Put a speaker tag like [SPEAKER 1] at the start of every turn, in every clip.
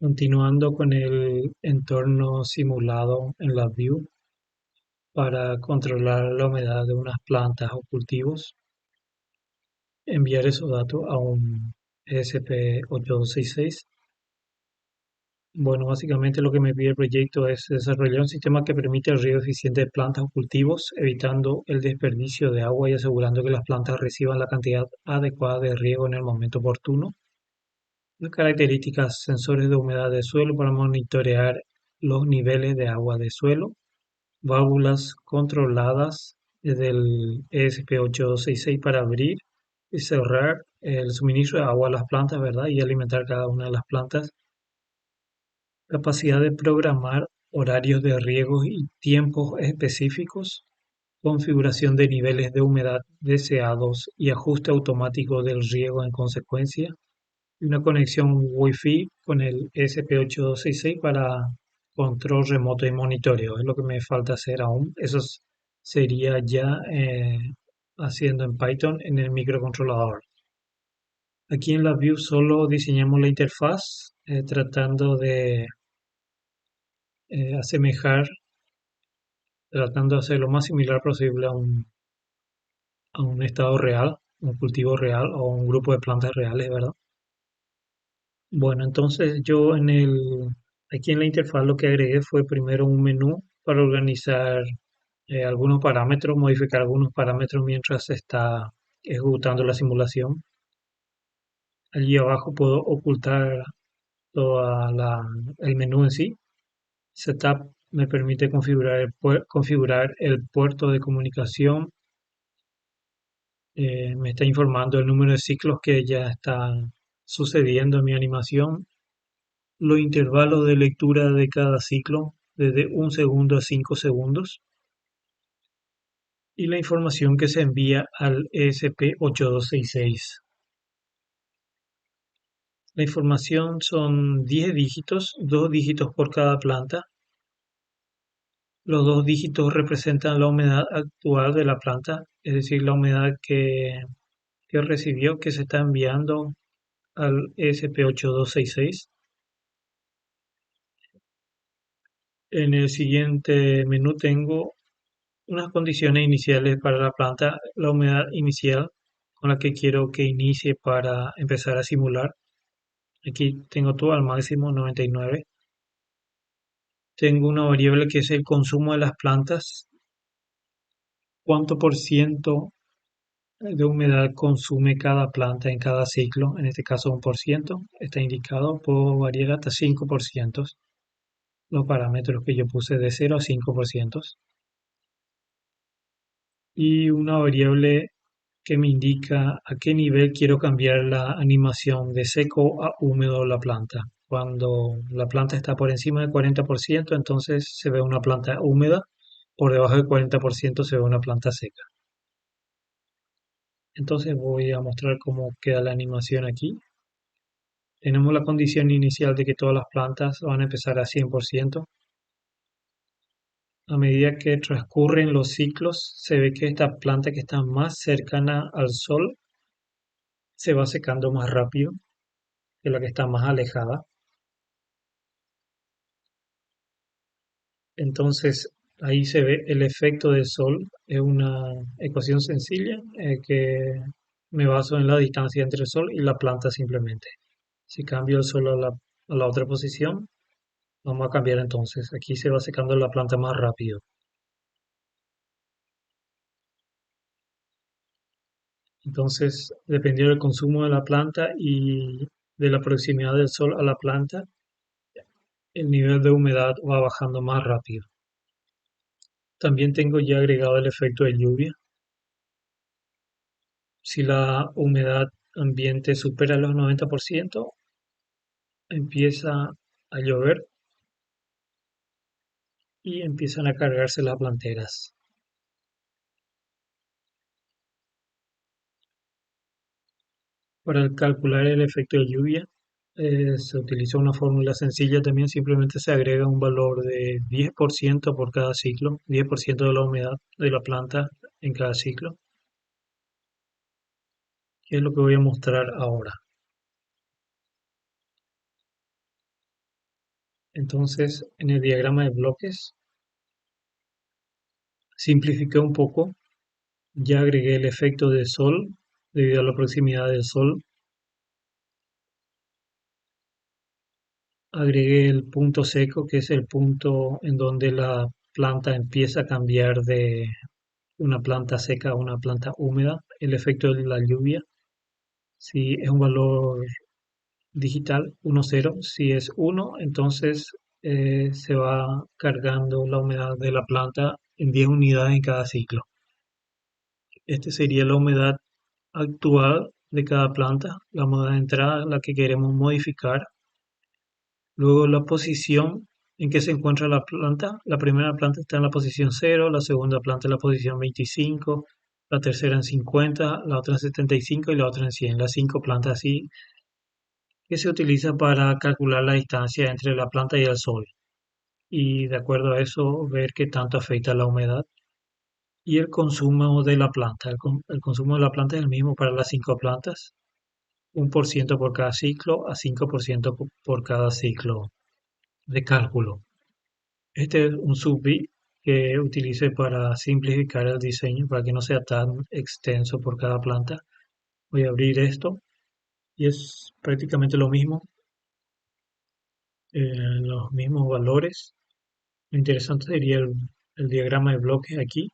[SPEAKER 1] Continuando con el entorno simulado en LabVIEW para controlar la humedad de unas plantas o cultivos, enviar esos datos a un ESP8266. Bueno, básicamente lo que me pide el proyecto es desarrollar un sistema que permite el riego eficiente de plantas o cultivos, evitando el desperdicio de agua y asegurando que las plantas reciban la cantidad adecuada de riego en el momento oportuno. Las características: sensores de humedad de suelo para monitorear los niveles de agua de suelo, válvulas controladas desde el ESP8266 para abrir y cerrar el suministro de agua a las plantas, ¿verdad? Y alimentar cada una de las plantas. Capacidad de programar horarios de riego y tiempos específicos, configuración de niveles de humedad deseados y ajuste automático del riego en consecuencia, y una conexión Wi-Fi con el ESP8266 para control remoto y monitoreo. Es lo que me falta hacer aún. Sería ya haciendo en Python en el microcontrolador. Aquí en la View solo diseñamos la interfaz, tratando de asemejar, tratando de hacer lo más similar posible a un estado real, un cultivo real o un grupo de plantas reales, ¿verdad? Bueno, entonces aquí en la interfaz lo que agregué fue primero un menú para organizar algunos parámetros, modificar algunos parámetros mientras se está ejecutando la simulación. Allí abajo puedo ocultar el menú en sí. Setup me permite configurar el puerto de comunicación. Me está informando el número de ciclos que ya están sucediendo en mi animación, los intervalos de lectura de cada ciclo, desde 1 segundo a 5 segundos, y la información que se envía al ESP8266. La información son 10 dígitos, 2 dígitos por cada planta. Los 2 dígitos representan la humedad actual de la planta, es decir, la humedad que recibió, que se está enviando al ESP8266. En el siguiente menú tengo unas condiciones iniciales para la planta, la humedad inicial con la que quiero que inicie para empezar a simular. Aquí tengo todo al máximo, 99. Tengo una variable que es el consumo de las plantas, cuánto por ciento de humedad consume cada planta en cada ciclo, en este caso 1%, está indicado. Puedo variar hasta 5% los parámetros que yo puse de 0 a 5%. Y una variable que me indica a qué nivel quiero cambiar la animación de seco a húmedo la planta. Cuando la planta está por encima del 40%, entonces se ve una planta húmeda; por debajo del 40% se ve una planta seca. Entonces voy a mostrar cómo queda la animación aquí. Tenemos la condición inicial de que todas las plantas van a empezar a 100%. A medida que transcurren los ciclos, se ve que esta planta que está más cercana al sol se va secando más rápido que la que está más alejada. Entonces ahí se ve el efecto del sol. Es una ecuación sencilla, que me baso en la distancia entre el sol y la planta simplemente. Si cambio el sol a la otra posición, vamos a cambiar entonces. Aquí se va secando la planta más rápido. Entonces, dependiendo del consumo de la planta y de la proximidad del sol a la planta, el nivel de humedad va bajando más rápido. También tengo ya agregado el efecto de lluvia. Si la humedad ambiente supera los 90%, empieza a llover y empiezan a cargarse las planteras. Para calcular el efecto de lluvia, se utiliza una fórmula sencilla también. Simplemente se agrega un valor de 10% por cada ciclo, 10% de la humedad de la planta en cada ciclo, que es lo que voy a mostrar ahora. Entonces, en el diagrama de bloques, simplifiqué un poco, ya agregué el efecto de sol debido a la proximidad del sol, agregué el punto seco, que es el punto en donde la planta empieza a cambiar de una planta seca a una planta húmeda, el efecto de la lluvia. Si es un valor digital 1,0, si es 1, entonces se va cargando la humedad de la planta en 10 unidades en cada ciclo. Este sería la humedad actual de cada planta, la humedad de entrada, la que queremos modificar. Luego la posición en que se encuentra la planta. La primera planta está en la posición 0, la segunda planta en la posición 25, la tercera en 50, la otra en 75 y la otra en 100. Las cinco plantas así que se utiliza para calcular la distancia entre la planta y el sol. Y de acuerdo a eso, ver qué tanto afecta la humedad y el consumo de la planta. El consumo de la planta es el mismo para las cinco plantas, 1% por cada ciclo a 5% por cada ciclo de cálculo. Este es un subbit que utilicé para simplificar el diseño, para que no sea tan extenso por cada planta. Voy a abrir esto y es prácticamente lo mismo, los mismos valores. Lo interesante sería el diagrama de bloques aquí.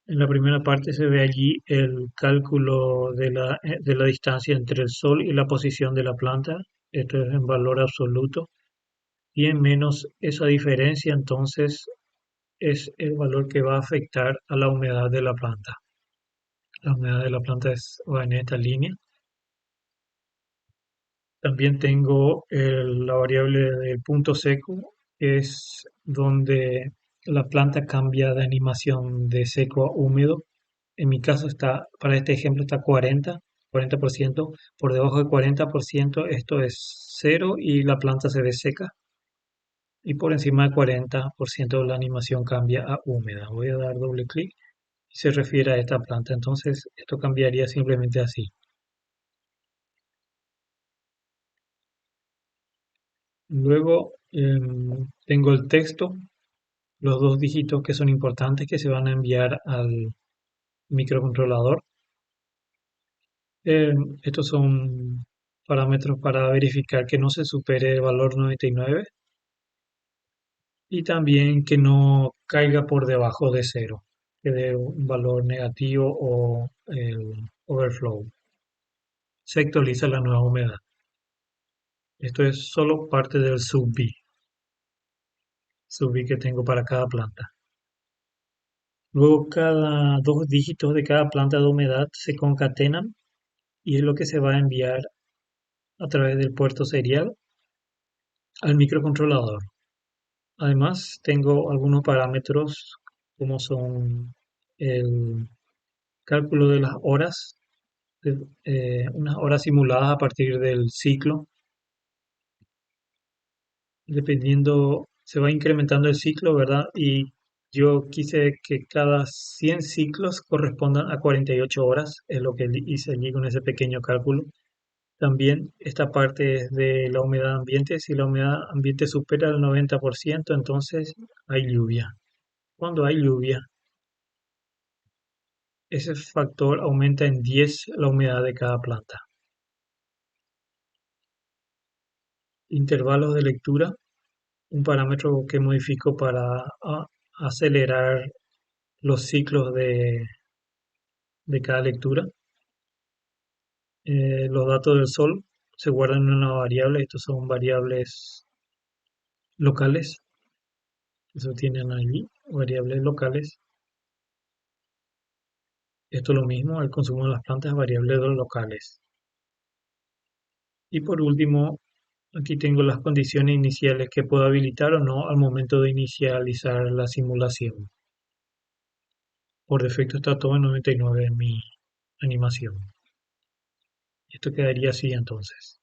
[SPEAKER 1] En la primera parte se ve allí el cálculo de la distancia entre el sol y la posición de la planta. Esto es en valor absoluto. Y en menos esa diferencia, entonces es el valor que va a afectar a la humedad de la planta. La humedad de la planta va en esta línea. También tengo la variable del punto seco, que es donde la planta cambia de animación de seco a húmedo. En mi caso está, para este ejemplo está 40%. Por debajo de 40% esto es cero y la planta se ve seca. Y por encima de 40% la animación cambia a húmeda. Voy a dar doble clic y se refiere a esta planta. Entonces esto cambiaría simplemente así. Luego tengo el texto, los dos dígitos que son importantes que se van a enviar al microcontrolador. Estos son parámetros para verificar que no se supere el valor 99 y también que no caiga por debajo de cero, que dé un valor negativo o el overflow. Se actualiza la nueva humedad. Esto es solo parte del sub-V que tengo para cada planta. Luego cada dos dígitos de cada planta de humedad se concatenan y es lo que se va a enviar a través del puerto serial al microcontrolador. Además, tengo algunos parámetros como son el cálculo de las horas, unas horas simuladas a partir del ciclo. Dependiendo, se va incrementando el ciclo, ¿verdad? Y yo quise que cada 100 ciclos correspondan a 48 horas, es lo que hice allí con ese pequeño cálculo. También esta parte es de la humedad ambiente. Si la humedad ambiente supera el 90%, entonces hay lluvia. Cuando hay lluvia, ese factor aumenta en 10 la humedad de cada planta. Intervalos de lectura, un parámetro que modifico para acelerar los ciclos de cada lectura. Los datos del sol se guardan en una variable. Estos son variables locales. Eso tienen allí, variables locales. Esto es lo mismo, el consumo de las plantas, variables locales. Y por último, aquí tengo las condiciones iniciales que puedo habilitar o no al momento de inicializar la simulación. Por defecto está todo en 99 en mi animación. Esto quedaría así entonces.